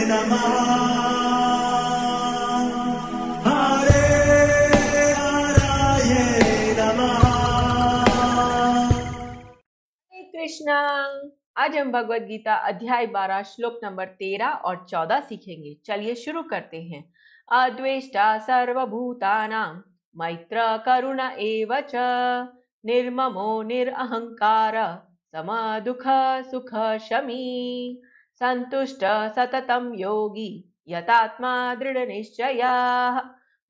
नमः हरे हराय नमः। हरे कृष्णा। आज हम भगवत गीता अध्याय 12 श्लोक नंबर 13 और 14 सीखेंगे। चलिए शुरू करते हैं। अद्वेष्टा सर्वभूतानां मैत्र करुण एव च निर्ममो निरहंकार समदुःख सुख शमी संतुष्ट सततं योगी यतात्मा दृढनिश्चयः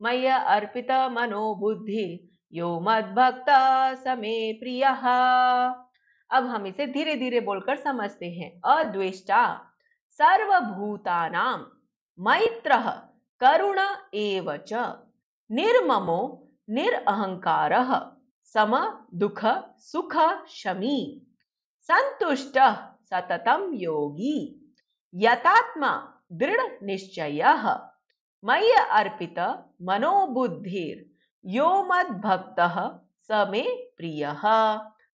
मय्य अर्पित मनो बुद्धि यो मद्भक्त स मे प्रियः। अब हम इसे धीरे धीरे बोलकर समझते हैं। अद्वेष्टा सर्वभूतानां मैत्रः करुण एव च निर्ममो निरअहंकारः सम दुःख सुख शमी संतुष्टः सततं योगी यतात्मा दृढ़ निश्चयः मय्य अर्पित मनोबुद्धिर यो मद्भक्तः स मे प्रियः।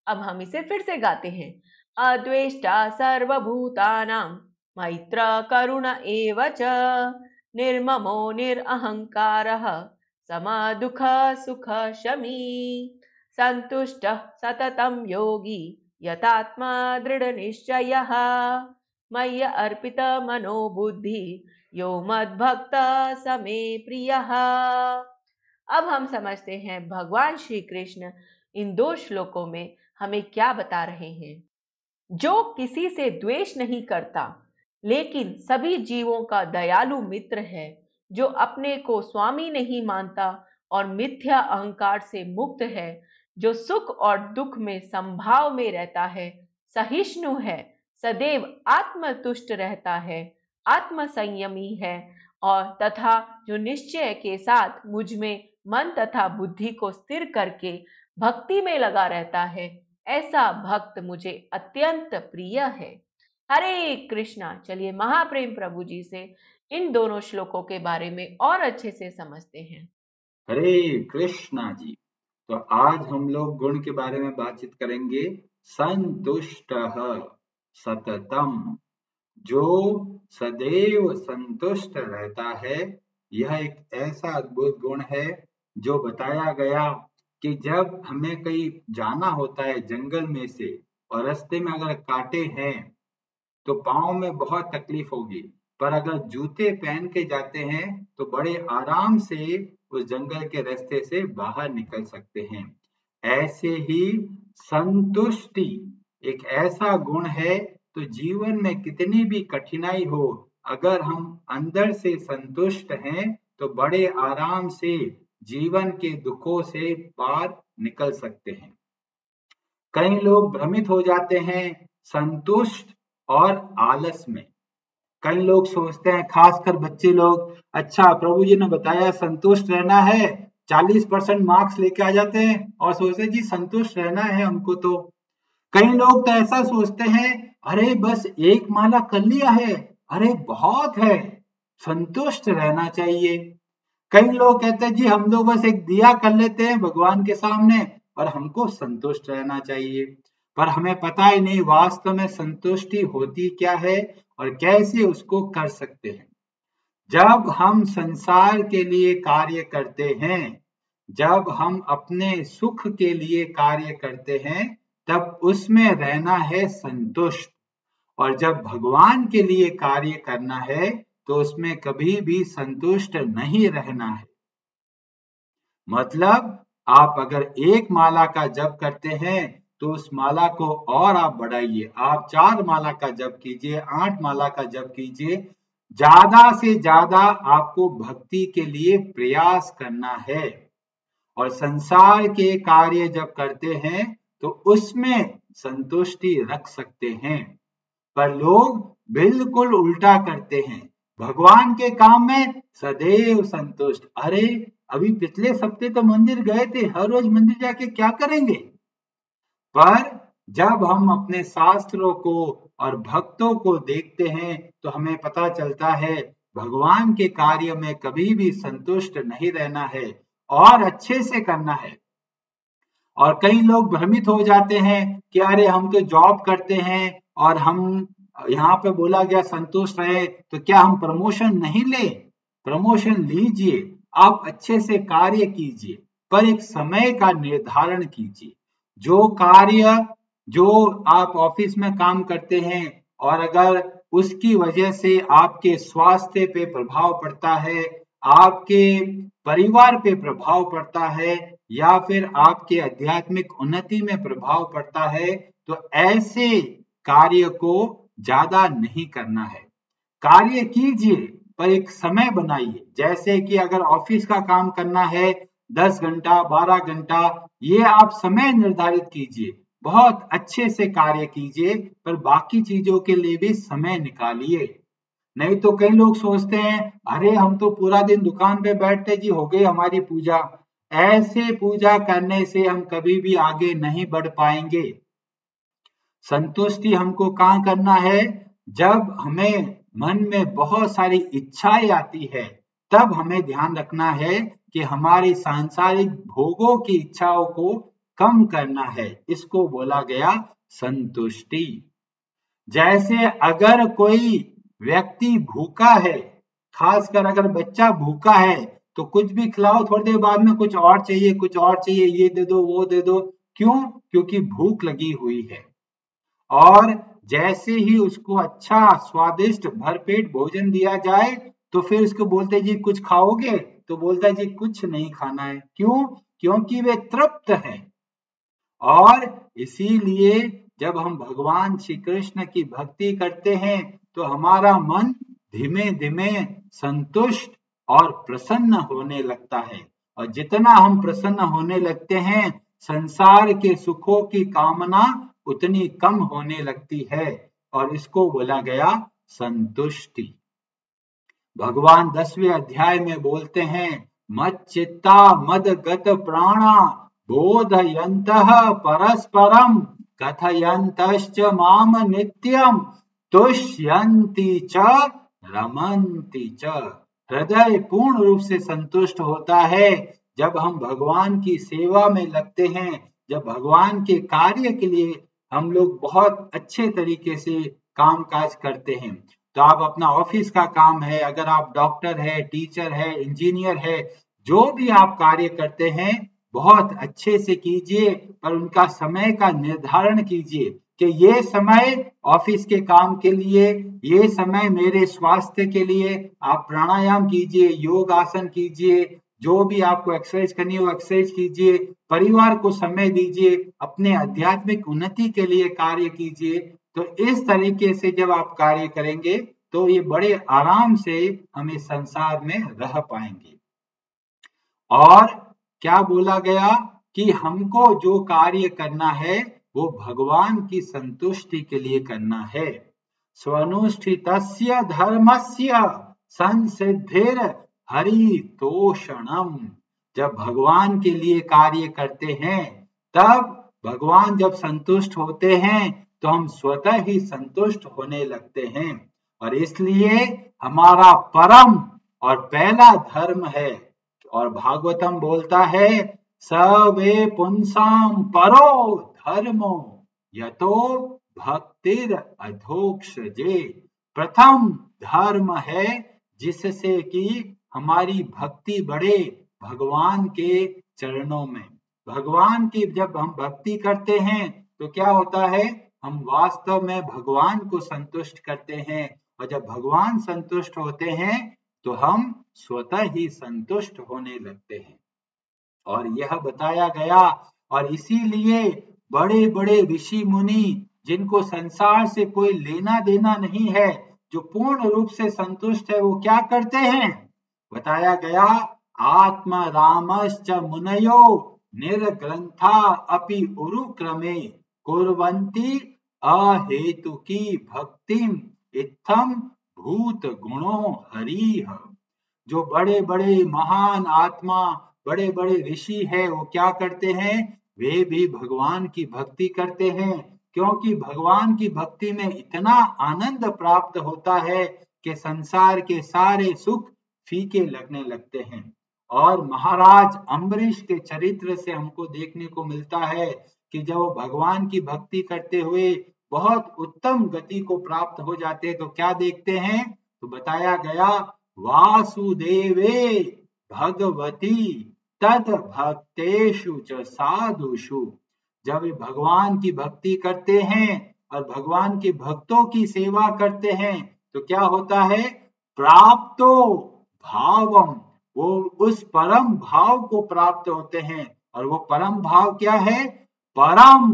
अब हम इसे फिर से गाते हैं। अद्वेष्टा सर्वभूतानां मैत्र करुण एव च निर्ममो निरअहंकारः समदुःख सुख शमी संतुष्टः सततं योगी यतात्मा दृढनिश्चयः मय्य अर्पित मनो बुद्धि यो मद्भक्त स मे प्रियः। अब हम समझते हैं भगवान श्री कृष्ण इन दो श्लोकों में हमें क्या बता रहे हैं। जो किसी से द्वेष नहीं करता लेकिन सभी जीवों का दयालु मित्र है, जो अपने को स्वामी नहीं मानता और मिथ्या अहंकार से मुक्त है, जो सुख और दुख में संभाव में रहता है, सहिष्णु है, सदैव आत्मतुष्ट रहता है, आत्म संयमी है और तथा जो निश्चय के साथ मुझ में मन तथा बुद्धि को स्थिर करके भक्ति में लगा रहता है, ऐसा भक्त मुझे अत्यंत प्रिय है। हरे कृष्णा। चलिए महाप्रेम प्रभु जी से इन दोनों श्लोकों के बारे में और अच्छे से समझते हैं। हरे कृष्णा जी। तो आज हम लोग गुण के बारे में बातचीत करेंगे। संतुष्टः सततम, जो सदैव संतुष्ट रहता है, यह एक ऐसा अद्भुत गुण है जो बताया गया कि जब हमें कहीं जाना होता है जंगल में से और रास्ते में अगर कांटे हैं तो पाँव में बहुत तकलीफ होगी, पर अगर जूते पहन के जाते हैं तो बड़े आराम से उस जंगल के रास्ते से बाहर निकल सकते हैं। ऐसे ही संतुष्टि एक ऐसा गुण है, तो जीवन में कितनी भी कठिनाई हो, अगर हम अंदर से संतुष्ट हैं तो बड़े आराम से जीवन के दुखों से पार निकल सकते हैं। कई लोग भ्रमित हो जाते हैं संतुष्ट और आलस में। कई लोग सोचते हैं, खासकर बच्चे लोग, अच्छा प्रभु जी ने बताया संतुष्ट रहना है, 40% मार्क्स लेके आ जाते हैं और सोचते जी संतुष्ट रहना है हमको। तो कई लोग तो ऐसा सोचते हैं, अरे बस एक माला कर लिया है, अरे बहुत है, संतुष्ट रहना चाहिए। कई लोग कहते हैं जी हम लोग बस एक दिया कर लेते हैं भगवान के सामने और हमको संतुष्ट रहना चाहिए। पर हमें पता ही नहीं वास्तव में संतुष्टि होती क्या है और कैसे उसको कर सकते हैं। जब हम संसार के लिए कार्य करते हैं, जब हम अपने सुख के लिए कार्य करते हैं, तब उसमें रहना है संतुष्ट, और जब भगवान के लिए कार्य करना है तो उसमें कभी भी संतुष्ट नहीं रहना है। मतलब आप अगर एक माला का जप करते हैं तो उस माला को और आप बढ़ाइए, आप 4 माला का जप कीजिए, 8 माला का जप कीजिए, ज्यादा से ज्यादा आपको भक्ति के लिए प्रयास करना है। और संसार के कार्य जब करते हैं तो उसमें संतुष्टि रख सकते हैं, पर लोग बिल्कुल उल्टा करते हैं, भगवान के काम में सदैव संतुष्ट। अरे अभी पिछले सप्ताह तो मंदिर गए थे, हर रोज मंदिर जाके क्या करेंगे। पर जब हम अपने शास्त्रों को और भक्तों को देखते हैं तो हमें पता चलता है भगवान के कार्य में कभी भी संतुष्ट नहीं रहना है और अच्छे से करना है। और कई लोग भ्रमित हो जाते हैं कि अरे हम तो जॉब करते हैं और हम यहाँ पे बोला गया संतुष्ट रहे, तो क्या हम प्रमोशन नहीं ले? प्रमोशन लीजिए, आप अच्छे से कार्य कीजिए, पर एक समय का निर्धारण कीजिए। जो कार्य जो आप ऑफिस में काम करते हैं और अगर उसकी वजह से आपके स्वास्थ्य पे प्रभाव पड़ता है, आपके परिवार पे प्रभाव पड़ता है, या फिर आपके आध्यात्मिक उन्नति में प्रभाव पड़ता है, तो ऐसे कार्य को ज्यादा नहीं करना है। कार्य कीजिए पर एक समय बनाइए। जैसे कि अगर ऑफिस का काम करना है 10 घंटा 12 घंटा, ये आप समय निर्धारित कीजिए, बहुत अच्छे से कार्य कीजिए, पर बाकी चीजों के लिए भी समय निकालिए। नहीं तो कई लोग सोचते हैं अरे हम तो पूरा दिन दुकान पे बैठते जी, हो गई हमारी पूजा। ऐसे पूजा करने से हम कभी भी आगे नहीं बढ़ पाएंगे। संतुष्टि हमको कहाँ करना है? जब हमें मन में बहुत सारी इच्छाएं आती है, तब हमें ध्यान रखना है कि हमारी सांसारिक भोगों की इच्छाओं को कम करना है। इसको बोला गया संतुष्टि। जैसे अगर कोई व्यक्ति भूखा है, खासकर अगर बच्चा भूखा है, तो कुछ भी खिलाओ, थोड़ी देर बाद में कुछ और चाहिए, कुछ और चाहिए, ये दे दो वो दे दो। क्यों? क्योंकि भूख लगी हुई है। और जैसे ही उसको अच्छा स्वादिष्ट भरपेट भोजन दिया जाए, तो फिर उसको बोलते जी कुछ खाओगे? तो बोलता है जी कुछ नहीं खाना है। क्यों? क्योंकि वे तृप्त है। और इसीलिए जब हम भगवान श्री कृष्ण की भक्ति करते हैं, तो हमारा मन धीमे धीमे संतुष्ट और प्रसन्न होने लगता है। और जितना हम प्रसन्न होने लगते हैं, संसार के सुखों की कामना उतनी कम होने लगती है, और इसको बोला गया संतुष्टि। भगवान 10वें अध्याय में बोलते हैं, मत चित्ता मद गत प्राणा बोधयन्तः परस्परम कथयन्तश्च माम नित्यम तुष्यन्ति च रमन्ति च। हृदय पूर्ण रूप से संतुष्ट होता है जब हम भगवान की सेवा में लगते हैं, जब भगवान के कार्य के लिए हम लोग बहुत अच्छे तरीके से काम काज करते हैं। तो आप अपना ऑफिस का काम है, अगर आप डॉक्टर है, टीचर है, इंजीनियर है, जो भी आप कार्य करते हैं बहुत अच्छे से कीजिए, पर उनका समय का निर्धारण कीजिए कि ये समय ऑफिस के काम के लिए, ये समय मेरे स्वास्थ्य के लिए। आप प्राणायाम कीजिए, योग आसन कीजिए, जो भी आपको एक्सरसाइज करनी हो एक्सरसाइज कीजिए, परिवार को समय दीजिए, अपने आध्यात्मिक उन्नति के लिए कार्य कीजिए। तो इस तरीके से जब आप कार्य करेंगे, तो ये बड़े आराम से हम इस संसार में रह पाएंगे। और क्या बोला गया कि हमको जो कार्य करना है वो भगवान की संतुष्टि के लिए करना है। स्वनुष्ठितस्य धर्मस्य संसिद्धिर हरितोषणम। जब भगवान के लिए कार्य करते हैं, तब भगवान जब संतुष्ट होते हैं, तो हम स्वतः ही संतुष्ट होने लगते हैं। और इसलिए हमारा परम और पहला धर्म है। और भागवतम बोलता है, सवे पुंसाम परो धर्मो यतो भक्तिर अधोक्षजे। प्रथम धर्म है जिससे कि हमारी भक्ति बढ़े भगवान के चरणों में। भगवान की जब हम भक्ति करते हैं, तो क्या होता है? हम वास्तव में भगवान को संतुष्ट करते हैं, और जब भगवान संतुष्ट होते हैं, तो हम स्वतः ही संतुष्ट होने लगते हैं। और यह बताया गया, और इसीलिए बड़े बड़े ऋषि मुनि जिनको संसार से कोई लेना देना नहीं है, जो पूर्ण रूप से संतुष्ट है, वो क्या करते हैं? बताया गया, आत्मा रामश्च मुनयो निर्ग्रंथा अपि उरुक्रमे कुर्वन्ति अहेतुकी भक्तिम इत्थम भूत गुणो हरिः। जो बड़े बड़े महान आत्मा, बड़े बड़े ऋषि है, वो क्या करते हैं? वे भी भगवान की भक्ति करते हैं, क्योंकि भगवान की भक्ति में इतना आनंद प्राप्त होता है कि संसार के सारे सुख फीके लगने लगते हैं। और महाराज अम्बरीश के चरित्र से हमको देखने को मिलता है कि जब वो भगवान की भक्ति करते हुए बहुत उत्तम गति को प्राप्त हो जाते हैं तो क्या देखते हैं, तो बताया गया वासुदेवे भगवती तद भक्तेषु च साधुषु। जब वे भगवान की भक्ति करते हैं और भगवान के भक्तों की सेवा करते हैं तो क्या होता है, प्राप्तो भावम, वो उस परम भाव को प्राप्त होते हैं। और वो परम भाव क्या है, परम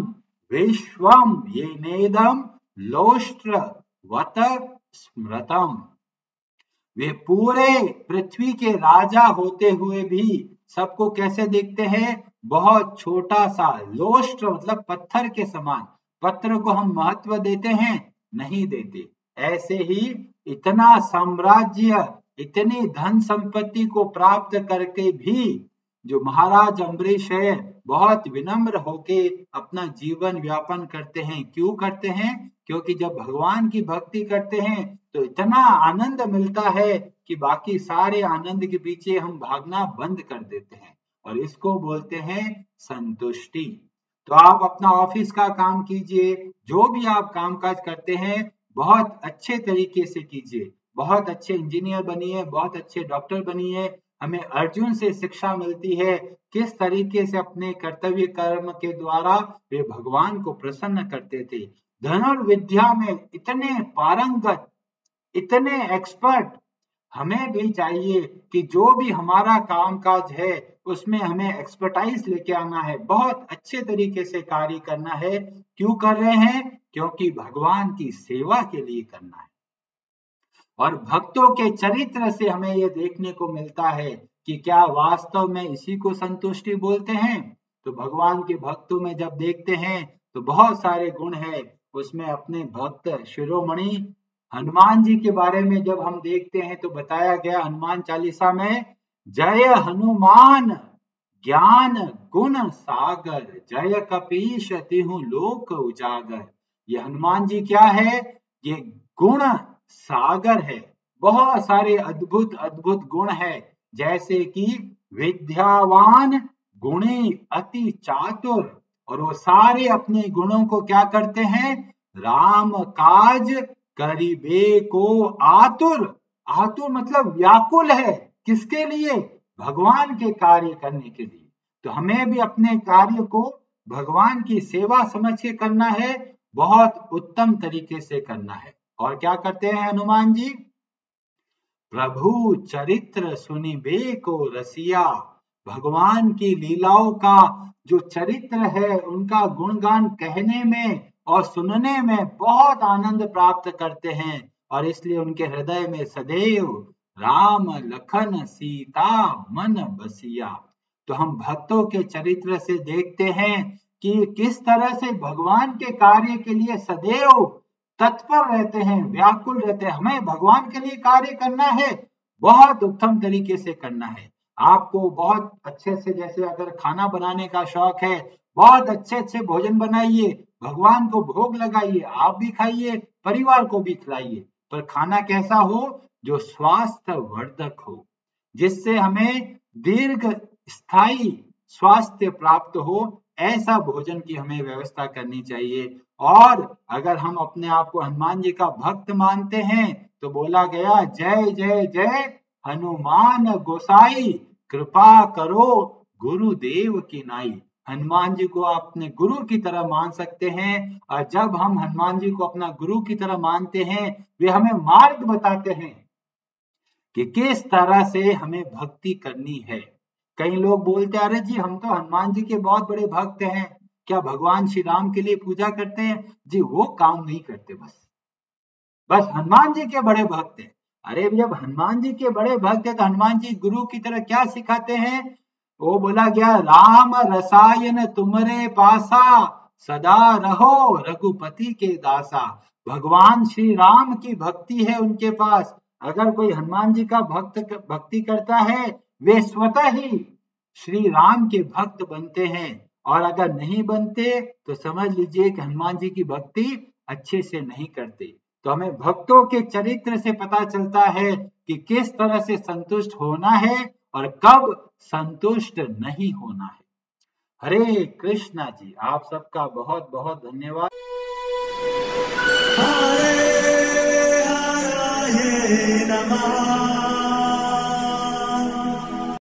विश्वम ये नेदम लोष्ट्र वत स्मृतम। वे पूरे पृथ्वी के राजा होते हुए भी सबको कैसे देखते हैं, बहुत छोटा सा, लोष्ट्र मतलब पत्थर के समान। पत्थर को हम महत्व देते हैं, नहीं देते। ऐसे ही इतना साम्राज्य, इतनी धन संपत्ति को प्राप्त करके भी जो महाराज अम्बरीश है बहुत विनम्र होके अपना जीवन व्यापन करते हैं। क्यों करते हैं, क्योंकि जब भगवान की भक्ति करते हैं तो इतना आनंद मिलता है कि बाकी सारे आनंद के पीछे हम भागना बंद कर देते हैं, और इसको बोलते हैं संतुष्टि। तो आप अपना ऑफिस का काम कीजिए, जो भी आप कामकाज करते हैं बहुत अच्छे तरीके से कीजिए, बहुत अच्छे इंजीनियर बनिए, बहुत अच्छे डॉक्टर बनिए। हमें अर्जुन से शिक्षा मिलती है किस तरीके से अपने कर्तव्य कर्म के द्वारा वे भगवान को प्रसन्न करते थे। धनुर्विद्या में इतने पारंगत, इतने एक्सपर्ट हमें भी चाहिए कि जो भी हमारा कामकाज है उसमें हमें एक्सपर्टाइज लेके आना है, बहुत अच्छे तरीके से कार्य करना है। क्यों कर रहे हैं, क्योंकि भगवान की सेवा के लिए करना है। और भक्तों के चरित्र से हमें यह देखने को मिलता है कि क्या वास्तव में इसी को संतुष्टि बोलते हैं। तो भगवान के भक्तों में जब देखते हैं तो बहुत सारे गुण है। उसमें अपने भक्त शिरोमणि हनुमान जी के बारे में जब हम देखते हैं तो बताया गया हनुमान चालीसा में, जय हनुमान ज्ञान गुण सागर, जय कपीश तिहु लोक उजागर। ये हनुमान जी क्या है, ये गुण सागर है। बहुत सारे अद्भुत अद्भुत गुण है, जैसे कि विद्यावान गुणी अति चातुर। और वो सारे अपने गुणों को क्या करते हैं, राम काज करिबे को आतुर। आतुर मतलब व्याकुल है, किसके लिए, भगवान के कार्य करने के लिए। तो हमें भी अपने कार्य को भगवान की सेवा समझ के करना है, बहुत उत्तम तरीके से करना है। और क्या करते हैं हनुमान जी, प्रभु चरित्र सुनिबे को रसिया। भगवान की लीलाओं का जो चरित्र है उनका गुणगान कहने में और सुनने में बहुत आनंद प्राप्त करते हैं, और इसलिए उनके हृदय में सदैव राम लखन सीता मन बसिया। तो हम भक्तों के चरित्र से देखते हैं कि किस तरह से भगवान के कार्य के लिए सदैव तत्पर रहते हैं, व्याकुल रहते हैं। हमें भगवान के लिए कार्य करना है, बहुत उत्तम तरीके से करना है। आपको बहुत अच्छे से, जैसे अगर खाना बनाने का शौक है, बहुत अच्छे अच्छे भोजन बनाइए, भगवान को भोग लगाइए, आप भी खाइए, परिवार को भी खिलाइए। पर खाना कैसा हो, जो स्वास्थ्य वर्धक हो, जिससे हमें दीर्घ स्थायी स्वास्थ्य प्राप्त हो, ऐसा भोजन की हमें व्यवस्था करनी चाहिए। और अगर हम अपने आप को हनुमान जी का भक्त मानते हैं तो बोला गया, जय जय जय हनुमान गोसाई, कृपा करो गुरुदेव की नाई। हनुमान जी को आप अपने गुरु की तरह मान सकते हैं, और जब हम हनुमान जी को अपना गुरु की तरह मानते हैं, वे हमें मार्ग बताते हैं कि किस तरह से हमें भक्ति करनी है। कई लोग बोलते हैं, अरे जी हम तो हनुमान जी के बहुत बड़े भक्त हैं, क्या भगवान श्री राम के लिए पूजा करते हैं? जी वो काम नहीं करते, बस हनुमान जी के बड़े भक्त हैं। अरे जब हनुमान जी के बड़े भक्त है तो हनुमान जी गुरु की तरह क्या सिखाते हैं? वो बोला गया, राम रसायन तुमरे पासा, सदा रहो रघुपति के दासा। भगवान श्री राम की भक्ति है उनके पास। अगर कोई हनुमान जी का भक्ति करता है, वे स्वतः ही श्री राम के भक्त बनते हैं, और अगर नहीं बनते तो समझ लीजिए कि हनुमान जी की भक्ति अच्छे से नहीं करते। तो हमें भक्तों के चरित्र से पता चलता है कि किस तरह से संतुष्ट होना है और कब संतुष्ट नहीं होना है। हरे कृष्णा जी, आप सबका बहुत बहुत धन्यवाद। नमः